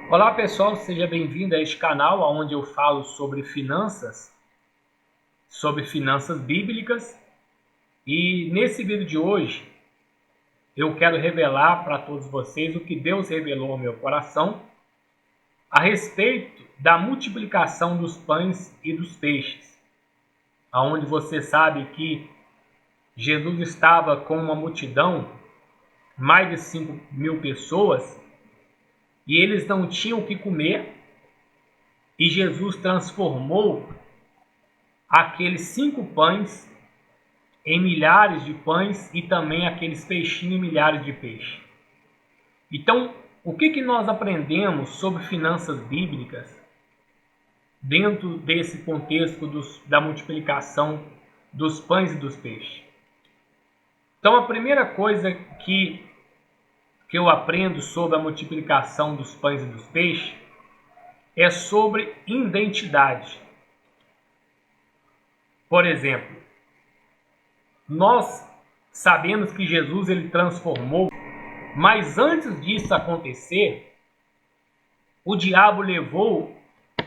Olá pessoal, seja bem-vindo a este canal onde eu falo sobre finanças bíblicas. E nesse vídeo de hoje eu quero revelar para todos vocês o que Deus revelou ao meu coração a respeito da multiplicação dos pães e dos peixes, aonde você sabe que Jesus estava com uma multidão, mais de 5.000 pessoas, e eles não tinham o que comer, e Jesus transformou aqueles 5 pães em milhares de pães e também aqueles peixinhos em milhares de peixes. Então, o que nós aprendemos sobre finanças bíblicas dentro desse contexto da multiplicação dos pães e dos peixes? Então, a primeira coisa que eu aprendo sobre a multiplicação dos pães e dos peixes é sobre identidade. Por exemplo, nós sabemos que Jesus ele transformou, mas antes disso acontecer, o diabo levou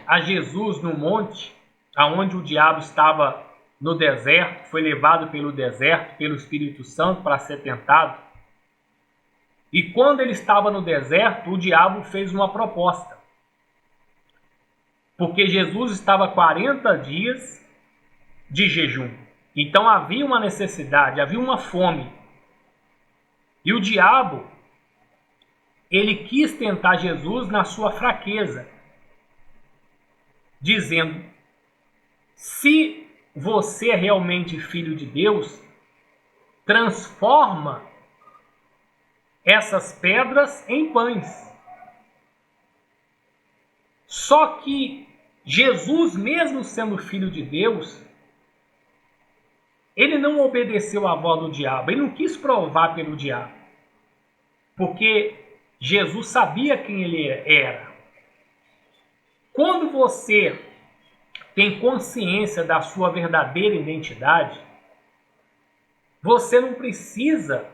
a Jesus no monte, aonde o diabo estava no deserto, foi levado pelo deserto, pelo Espírito Santo para ser tentado. E quando ele estava no deserto, o diabo fez uma proposta. Porque Jesus estava 40 dias de jejum. Então havia uma necessidade, havia uma fome. E o diabo, ele quis tentar Jesus na sua fraqueza, dizendo: se você é realmente filho de Deus, transforma essas pedras em pães. Só que Jesus, mesmo sendo filho de Deus, ele não obedeceu à voz do diabo, ele não quis provar pelo diabo, porque Jesus sabia quem ele era. Quando você tem consciência da sua verdadeira identidade, você não precisa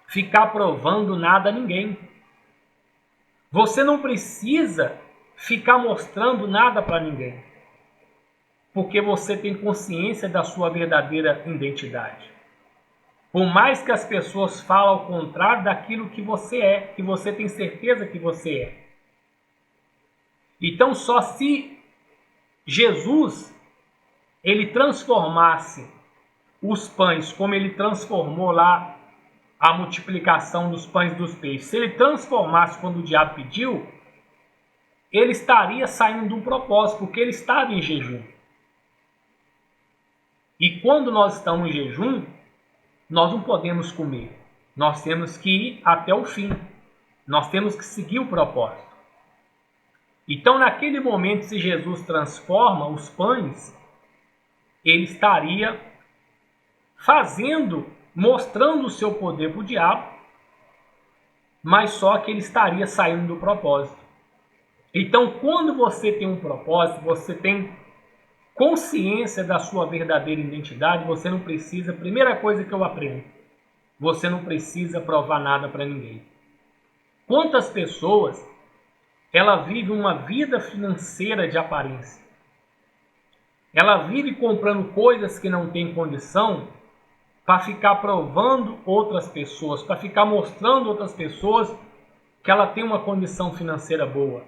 ficar provando nada a ninguém. Você não precisa ficar mostrando nada para ninguém, porque você tem consciência da sua verdadeira identidade. Por mais que as pessoas falem ao contrário daquilo que você é, que você tem certeza que você é. Então, só se Jesus ele transformasse os pães como ele transformou lá a multiplicação dos pães e dos peixes, se ele transformasse quando o diabo pediu, ele estaria saindo de um propósito, porque ele estava em jejum. E quando nós estamos em jejum, nós não podemos comer. Nós temos que ir até o fim. Nós temos que seguir o propósito. Então, naquele momento, se Jesus transforma os pães, ele estaria mostrando o seu poder para o diabo, mas só que ele estaria saindo do propósito. Então, quando você tem um propósito, você tem consciência da sua verdadeira identidade, você não precisa, primeira coisa que eu aprendo, você não precisa provar nada para ninguém. Quantas pessoas ela vive uma vida financeira de aparência? Ela vive comprando coisas que não tem condição para ficar provando outras pessoas, para ficar mostrando outras pessoas que ela tem uma condição financeira boa.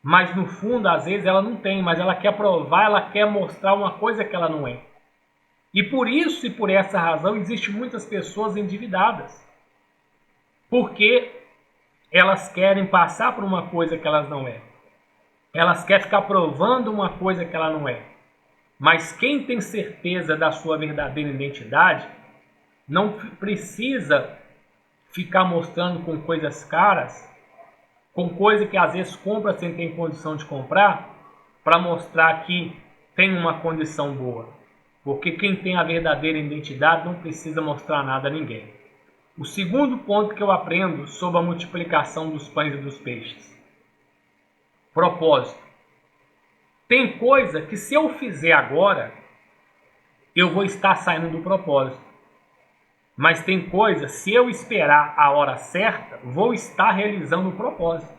Mas no fundo, às vezes, ela não tem, mas ela quer provar, ela quer mostrar uma coisa que ela não é. E por isso e por essa razão, existem muitas pessoas endividadas. Porque elas querem passar por uma coisa que elas não é. Elas querem ficar provando uma coisa que ela não é. Mas quem tem certeza da sua verdadeira identidade, não precisa ficar mostrando com coisas caras, com coisa que às vezes compra sem ter condição de comprar, para mostrar que tem uma condição boa. Porque quem tem a verdadeira identidade não precisa mostrar nada a ninguém. O segundo ponto que eu aprendo sobre a multiplicação dos pães e dos peixes: propósito. Tem coisa que se eu fizer agora, eu vou estar saindo do propósito. Mas tem coisa, se eu esperar a hora certa, vou estar realizando o propósito.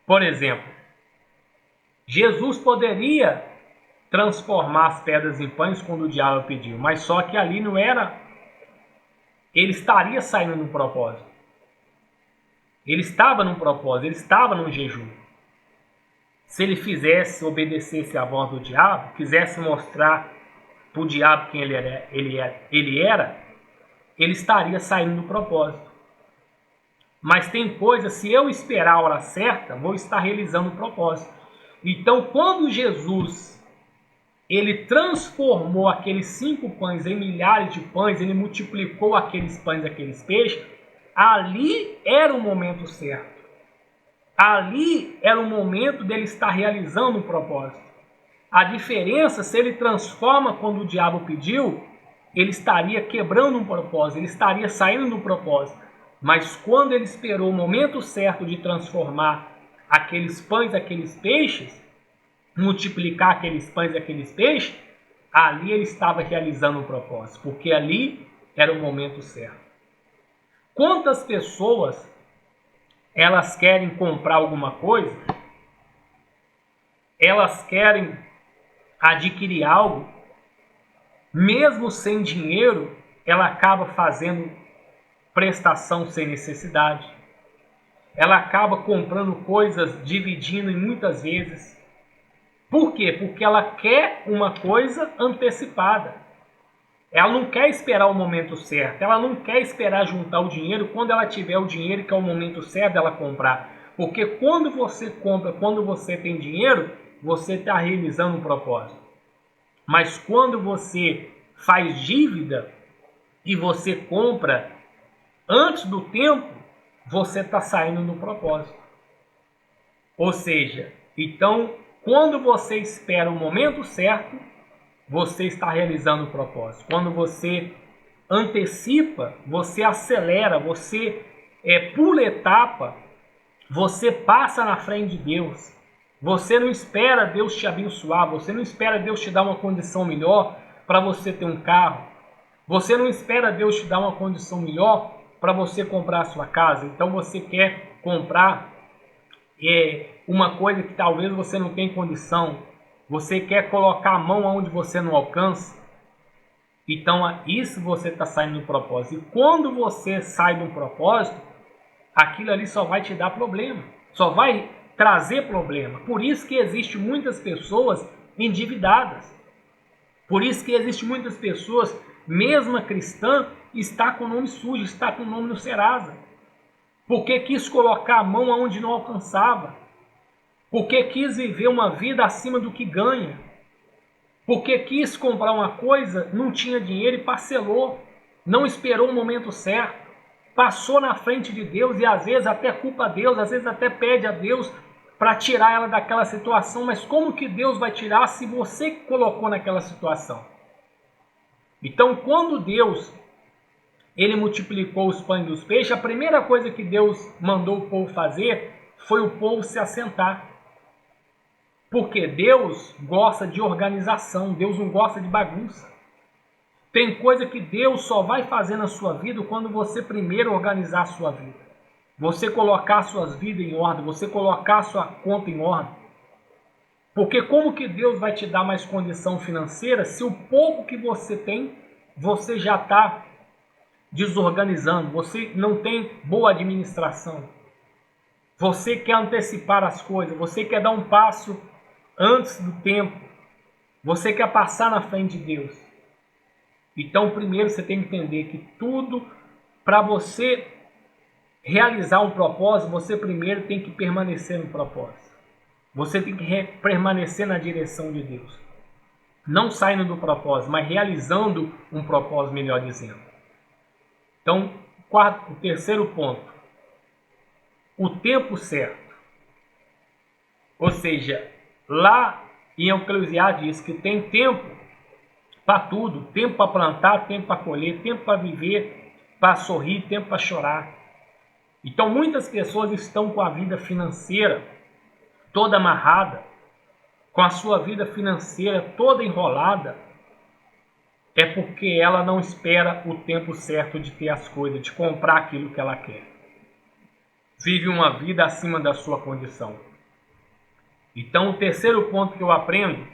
Por exemplo, Jesus poderia transformar as pedras em pães quando o diabo pediu, mas só que ali não era, ele estaria saindo no propósito. Ele estava num propósito, ele estava num jejum. Se ele obedecesse à voz do diabo, quisesse mostrar para o diabo quem ele estaria saindo do propósito. Mas tem coisa, se eu esperar a hora certa, vou estar realizando o propósito. Então, quando Jesus ele transformou aqueles 5 pães em milhares de pães, ele multiplicou aqueles pães, aqueles peixes, ali era o momento certo. Ali era o momento dele estar realizando o propósito. A diferença, se ele transforma quando o diabo pediu, ele estaria quebrando um propósito, ele estaria saindo do propósito. Mas quando ele esperou o momento certo de transformar aqueles pães, aqueles peixes, multiplicar aqueles pães e aqueles peixes, ali ele estava realizando o propósito, porque ali era o momento certo. Quantas pessoas elas querem comprar alguma coisa, elas querem adquirir algo, mesmo sem dinheiro, ela acaba fazendo prestação sem necessidade. Ela acaba comprando coisas, dividindo em muitas vezes. Por quê? Porque ela quer uma coisa antecipada. Ela não quer esperar o momento certo. Ela não quer esperar juntar o dinheiro quando ela tiver o dinheiro, que é o momento certo dela comprar. Porque quando você compra, quando você tem dinheiro, você está realizando um propósito. Mas quando você faz dívida e você compra antes do tempo, você está saindo do propósito. Ou seja, então, quando você espera o momento certo, você está realizando o propósito. Quando você antecipa, você acelera, você pula etapa, você passa na frente de Deus. Você não espera Deus te abençoar, você não espera Deus te dar uma condição melhor para você ter um carro. Você não espera Deus te dar uma condição melhor para você comprar a sua casa. Então você quer comprar uma coisa que talvez você não tenha condição. Você quer colocar a mão onde você não alcança. Então isso você está saindo do propósito. E quando você sai do propósito, aquilo ali só vai te dar problema. Só vai trazer problema. Por isso que existe muitas pessoas endividadas. Por isso que existe muitas pessoas, mesmo a cristã, está com o nome sujo, está com o nome no Serasa. Porque quis colocar a mão onde não alcançava. Porque quis viver uma vida acima do que ganha. Porque quis comprar uma coisa, não tinha dinheiro e parcelou. Não esperou o momento certo. Passou na frente de Deus e às vezes até culpa a Deus, às vezes até pede a Deus para tirar ela daquela situação. Mas como que Deus vai tirar se você colocou naquela situação? Então, quando Deus ele multiplicou os pães e os peixes, a primeira coisa que Deus mandou o povo fazer foi o povo se assentar. Porque Deus gosta de organização, Deus não gosta de bagunça. Tem coisa que Deus só vai fazer na sua vida quando você primeiro organizar a sua vida. Você colocar suas vidas em ordem, você colocar sua conta em ordem. Porque como que Deus vai te dar mais condição financeira se o pouco que você tem, você já está desorganizando, você não tem boa administração. Você quer antecipar as coisas, você quer dar um passo antes do tempo. Você quer passar na frente de Deus. Então, primeiro você tem que entender que tudo, para você realizar um propósito, você primeiro tem que permanecer no propósito. Você tem que permanecer na direção de Deus. Não saindo do propósito, mas realizando um propósito, melhor dizendo. Então, o terceiro ponto. O tempo certo. Ou seja, lá em Eclesiastes diz que tem tempo para tudo. Tempo para plantar, tempo para colher, tempo para viver, para sorrir, tempo para chorar. Então muitas pessoas estão com a vida financeira toda amarrada, com a sua vida financeira toda enrolada, é porque ela não espera o tempo certo de ter as coisas, de comprar aquilo que ela quer. Vive uma vida acima da sua condição. Então, o terceiro ponto que eu aprendo,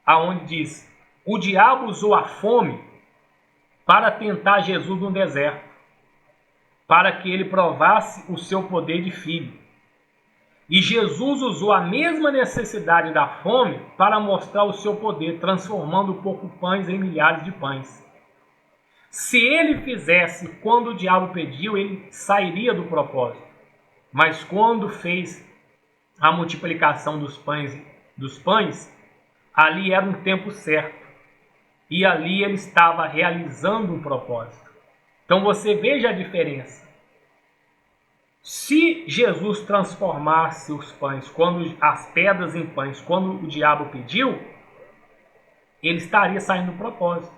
aonde diz: o diabo usou a fome para tentar Jesus no deserto, para que ele provasse o seu poder de filho. E Jesus usou a mesma necessidade da fome para mostrar o seu poder, transformando poucos pães em milhares de pães. Se ele fizesse quando o diabo pediu, ele sairia do propósito. Mas quando fez a multiplicação dos pães, ali era um tempo certo. E ali ele estava realizando um propósito. Então você veja a diferença. Se Jesus transformasse os pães, as pedras em pães, quando o diabo pediu, ele estaria saindo do propósito.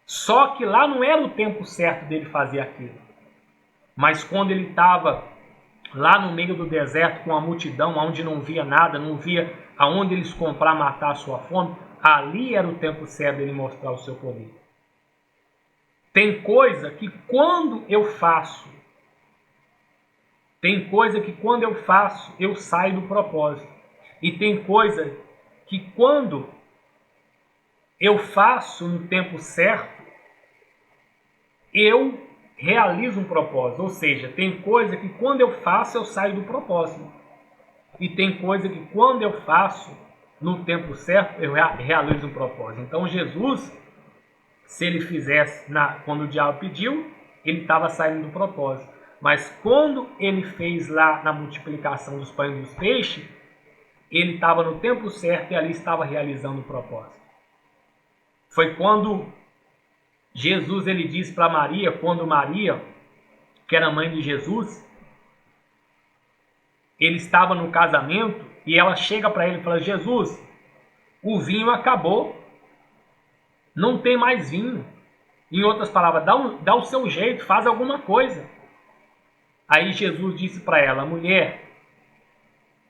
Só que lá não era o tempo certo dele fazer aquilo. Mas quando ele estava lá no meio do deserto com a multidão, onde não via nada, não via aonde eles comprar, matar a sua fome, ali era o tempo certo dele mostrar o seu poder. Tem coisa que quando eu faço, eu saio do propósito. E tem coisa que quando eu faço no tempo certo, eu realizo um propósito. Ou seja, tem coisa que quando eu faço, eu saio do propósito. E tem coisa que quando eu faço no tempo certo, eu realizo um propósito. Então Jesus, se ele fizesse quando o diabo pediu, ele estava saindo do propósito. Mas quando ele fez lá na multiplicação dos pães e dos peixes, ele estava no tempo certo e ali estava realizando o propósito. Foi quando Jesus ele disse para Maria, quando Maria, que era mãe de Jesus, ele estava no casamento e ela chega para ele e fala: Jesus, o vinho acabou, não tem mais vinho. Em outras palavras, dá o seu jeito, faz alguma coisa. Aí Jesus disse para ela: mulher,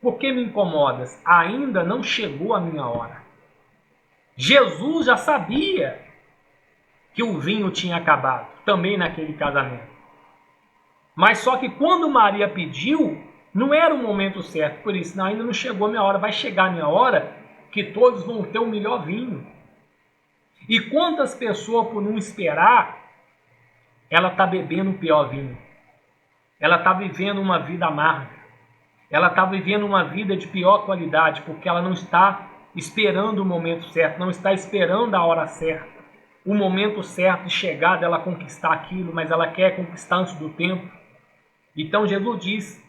por que me incomodas? Ainda não chegou a minha hora. Jesus já sabia que o vinho tinha acabado, também naquele casamento. Mas só que quando Maria pediu, não era o momento certo. Por isso, ainda não chegou a minha hora. Vai chegar a minha hora que todos vão ter o melhor vinho. E quantas pessoas, por não esperar, ela está bebendo o pior vinho. Ela está vivendo uma vida amarga. Ela está vivendo uma vida de pior qualidade, porque ela não está esperando o momento certo, não está esperando a hora certa, o momento certo de chegar dela conquistar aquilo, mas ela quer conquistar antes do tempo. Então Jesus diz: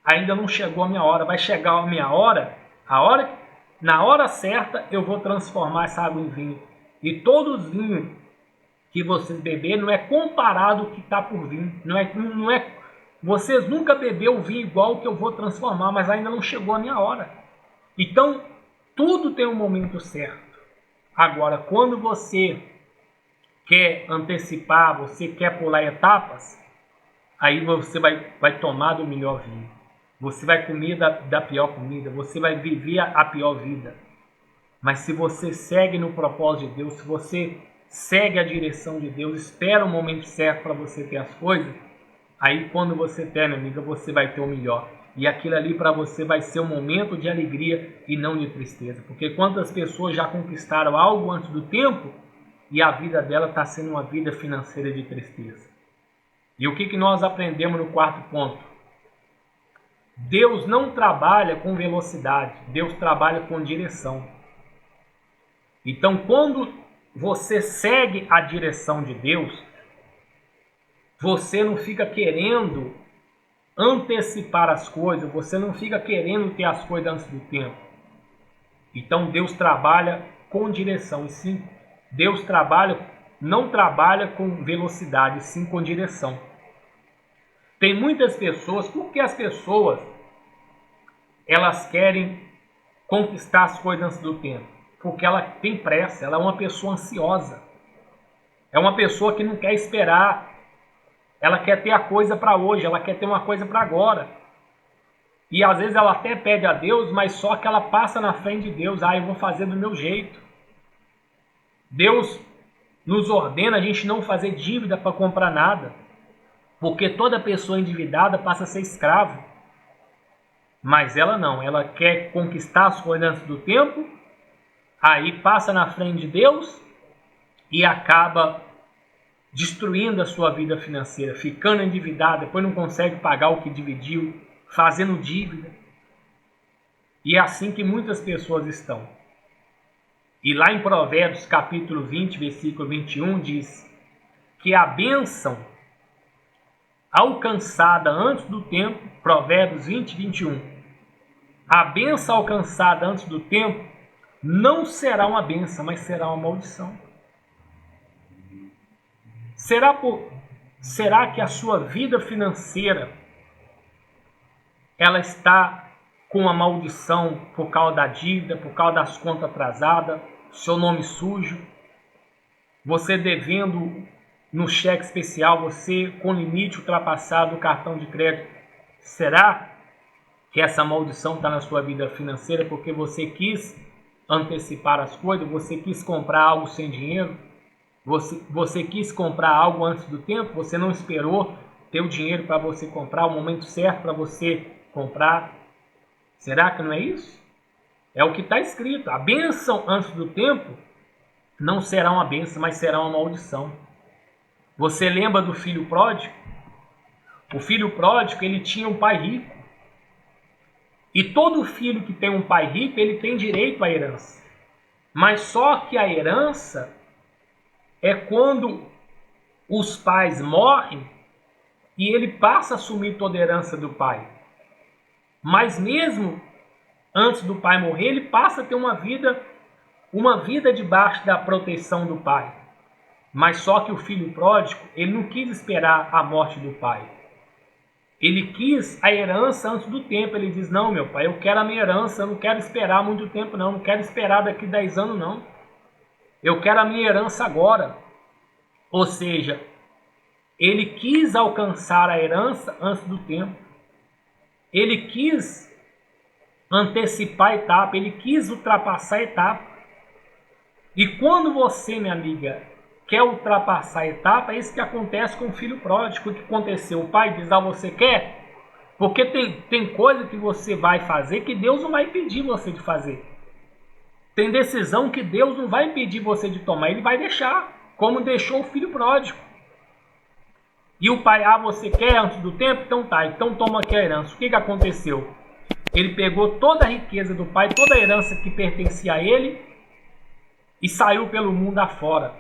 ainda não chegou a minha hora, vai chegar a minha hora, na hora certa eu vou transformar essa água em vinho. E todo os vinhos que vocês beberem não é comparado ao que está por vir. Vocês nunca beberam o vinho igual que eu vou transformar, mas ainda não chegou a minha hora. Então, tudo tem um momento certo. Agora, quando você quer antecipar, você quer pular etapas, aí você vai tomar do melhor vinho. Você vai comer da pior comida, você vai viver a pior vida. Mas se você segue no propósito de Deus, se você segue a direção de Deus, espera o momento certo para você ter as coisas, aí quando você ter, minha amiga, você vai ter o melhor. E aquilo ali para você vai ser um momento de alegria e não de tristeza. Porque quantas pessoas já conquistaram algo antes do tempo e a vida dela está sendo uma vida financeira de tristeza. E o que nós aprendemos no quarto ponto? Deus não trabalha com velocidade, Deus trabalha com direção. Então, quando você segue a direção de Deus, você não fica querendo antecipar as coisas, você não fica querendo ter as coisas antes do tempo. Então, Deus trabalha com direção, e sim, Deus não trabalha com velocidade, sim com direção. Tem muitas pessoas, porque as pessoas elas querem conquistar as coisas antes do tempo? Porque ela tem pressa, ela é uma pessoa ansiosa. É uma pessoa que não quer esperar. Ela quer ter a coisa para hoje, ela quer ter uma coisa para agora. E às vezes ela até pede a Deus, mas só que ela passa na frente de Deus. Eu vou fazer do meu jeito. Deus nos ordena a gente não fazer dívida para comprar nada. Porque toda pessoa endividada passa a ser escravo. Mas ela não, ela quer conquistar as coisas antes do tempo, aí passa na frente de Deus e acaba destruindo a sua vida financeira, ficando endividada, depois não consegue pagar o que dividiu, fazendo dívida. E é assim que muitas pessoas estão. E lá em Provérbios capítulo 20, versículo 21, diz que a bênção alcançada antes do tempo, Provérbios 20, 21, a bênção alcançada antes do tempo não será uma bênção, mas será uma maldição. Será que a sua vida financeira ela está com uma maldição por causa da dívida, por causa das contas atrasadas, seu nome sujo, você devendo no cheque especial, você com limite ultrapassado do cartão de crédito? Será que essa maldição está na sua vida financeira porque você quis antecipar as coisas, você quis comprar algo sem dinheiro, você quis comprar algo antes do tempo, você não esperou ter o dinheiro para você comprar, o momento certo para você comprar? Será que não é isso? É o que está escrito. A bênção antes do tempo não será uma bênção, mas será uma maldição. Você lembra do filho pródigo? O filho pródigo, ele tinha um pai rico. E todo filho que tem um pai rico, ele tem direito à herança. Mas só que a herança é quando os pais morrem e ele passa a assumir toda a herança do pai. Mas mesmo antes do pai morrer, ele passa a ter uma vida debaixo da proteção do pai. Mas só que o filho pródigo, ele não quis esperar a morte do pai. Ele quis a herança antes do tempo. Ele diz, não, meu pai, eu quero a minha herança, eu não quero esperar muito tempo não quero esperar daqui 10 anos não. Eu quero a minha herança agora. Ou seja, ele quis alcançar a herança antes do tempo. Ele quis antecipar a etapa, ele quis ultrapassar a etapa. E quando você, minha amiga, quer ultrapassar a etapa, é isso que acontece com o filho pródigo. O que aconteceu? O pai diz, você quer? Porque tem coisa que você vai fazer que Deus não vai pedir você de fazer. Tem decisão que Deus não vai pedir você de tomar, ele vai deixar, como deixou o filho pródigo. E o pai, você quer antes do tempo? Então tá, então toma aqui a herança. O que aconteceu? Ele pegou toda a riqueza do pai, toda a herança que pertencia a ele e saiu pelo mundo afora,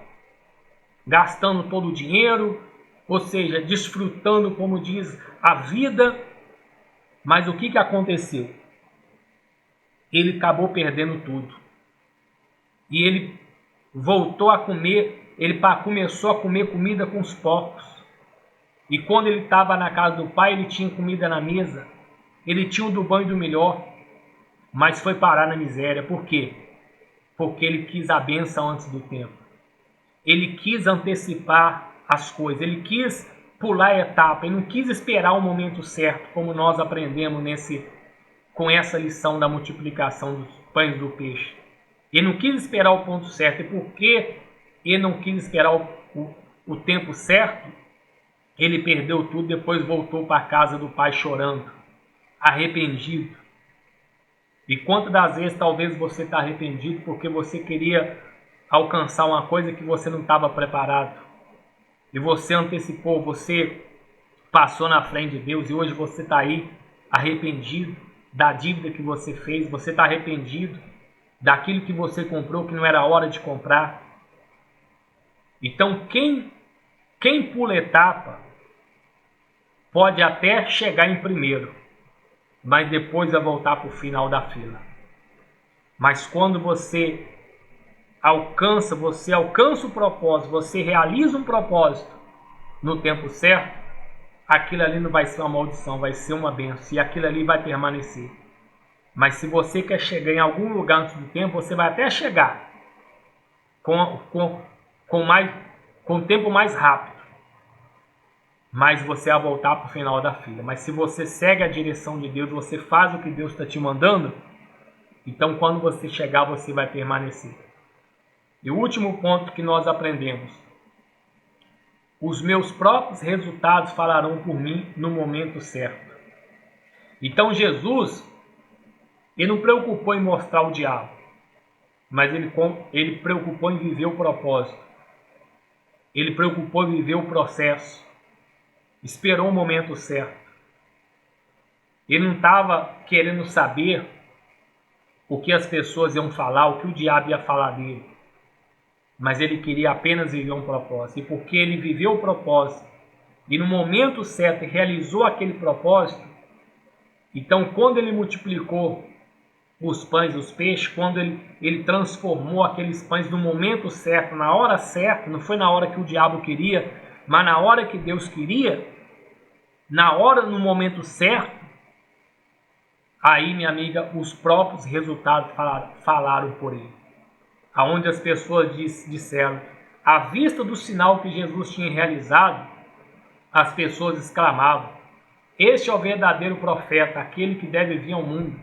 gastando todo o dinheiro, ou seja, desfrutando, como diz, a vida. Mas o que aconteceu? Ele acabou perdendo tudo. E ele voltou a comer, ele começou a comer comida com os porcos. E quando ele estava na casa do pai, ele tinha comida na mesa, ele tinha o do bom e do melhor, mas foi parar na miséria. Por quê? Porque ele quis a bênção antes do tempo. Ele quis antecipar as coisas, ele quis pular a etapa, ele não quis esperar o momento certo, como nós aprendemos com essa lição da multiplicação dos pães e do peixe. Ele não quis esperar o ponto certo, e porque ele não quis esperar o tempo certo, ele perdeu tudo, depois voltou para a casa do pai chorando, arrependido. E quantas das vezes talvez você está arrependido porque você queria alcançar uma coisa que você não estava preparado. E você antecipou, você passou na frente de Deus e hoje você está aí arrependido da dívida que você fez, você está arrependido daquilo que você comprou que não era hora de comprar. Então quem pula etapa pode até chegar em primeiro, mas depois vai voltar para o final da fila. Mas quando você alcança o propósito, você realiza um propósito no tempo certo, aquilo ali não vai ser uma maldição, vai ser uma bênção, e aquilo ali vai permanecer. Mas se você quer chegar em algum lugar antes do tempo, você vai até chegar com tempo mais rápido, mas você vai voltar para o final da fila. Mas se você segue a direção de Deus, você faz o que Deus está te mandando, então quando você chegar, você vai permanecer. E o último ponto que nós aprendemos: os meus próprios resultados falarão por mim no momento certo. Então Jesus, ele não preocupou em mostrar o diabo, mas ele preocupou em viver o propósito. Ele preocupou em viver o processo. Esperou o momento certo. Ele não estava querendo saber o que as pessoas iam falar, o que o diabo ia falar dele. Mas ele queria apenas viver um propósito. E porque ele viveu o propósito e no momento certo realizou aquele propósito, então quando ele multiplicou os pães e os peixes, quando ele transformou aqueles pães no momento certo, na hora certa, não foi na hora que o diabo queria, mas na hora que Deus queria, na hora, no momento certo, aí, minha amiga, os próprios resultados falaram por ele. Aonde as pessoas disseram, à vista do sinal que Jesus tinha realizado, as pessoas exclamavam, este é o verdadeiro profeta, aquele que deve vir ao mundo.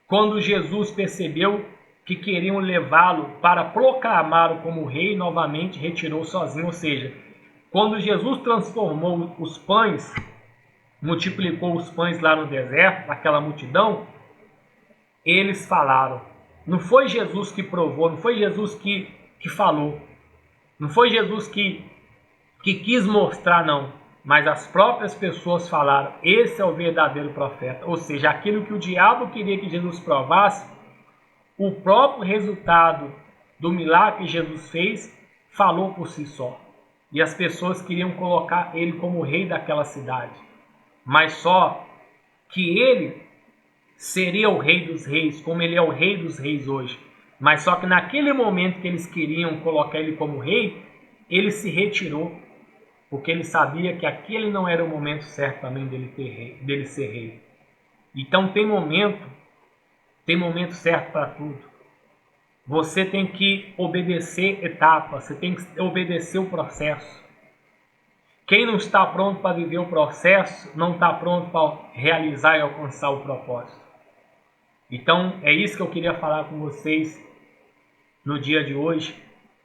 Quando Jesus percebeu que queriam levá-lo para proclamá-lo como rei, novamente retirou sozinho. Ou seja, quando Jesus transformou os pães, multiplicou os pães lá no deserto, aquela multidão, eles falaram. Não foi Jesus que provou, não foi Jesus que falou, não foi Jesus que quis mostrar, não. Mas as próprias pessoas falaram, esse é o verdadeiro profeta. Ou seja, aquilo que o diabo queria que Jesus provasse, o próprio resultado do milagre que Jesus fez falou por si só. E as pessoas queriam colocar ele como rei daquela cidade. Mas só que ele seria o rei dos reis, como ele é o rei dos reis hoje. Mas só que naquele momento que eles queriam colocar ele como rei, ele se retirou. Porque ele sabia que aquele não era o momento certo também dele ser rei. Então tem momento certo para tudo. Você tem que obedecer etapas, você tem que obedecer o processo. Quem não está pronto para viver o processo, não está pronto para realizar e alcançar o propósito. Então é isso que eu queria falar com vocês no dia de hoje,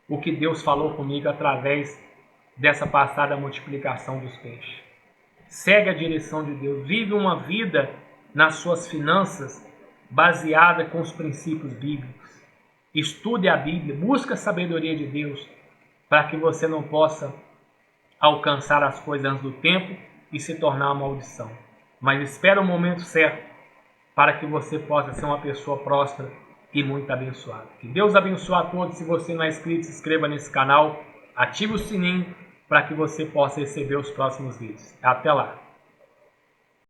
o que Deus falou comigo através dessa passada multiplicação dos peixes. Segue a direção de Deus, vive uma vida nas suas finanças baseada com os princípios bíblicos. Estude a Bíblia, busque a sabedoria de Deus para que você não possa alcançar as coisas antes do tempo e se tornar uma maldição. Mas espera o momento certo para que você possa ser uma pessoa próspera e muito abençoada. Que Deus abençoe a todos. Se você não é inscrito, se inscreva nesse canal, ative o sininho para que você possa receber os próximos vídeos. Até lá!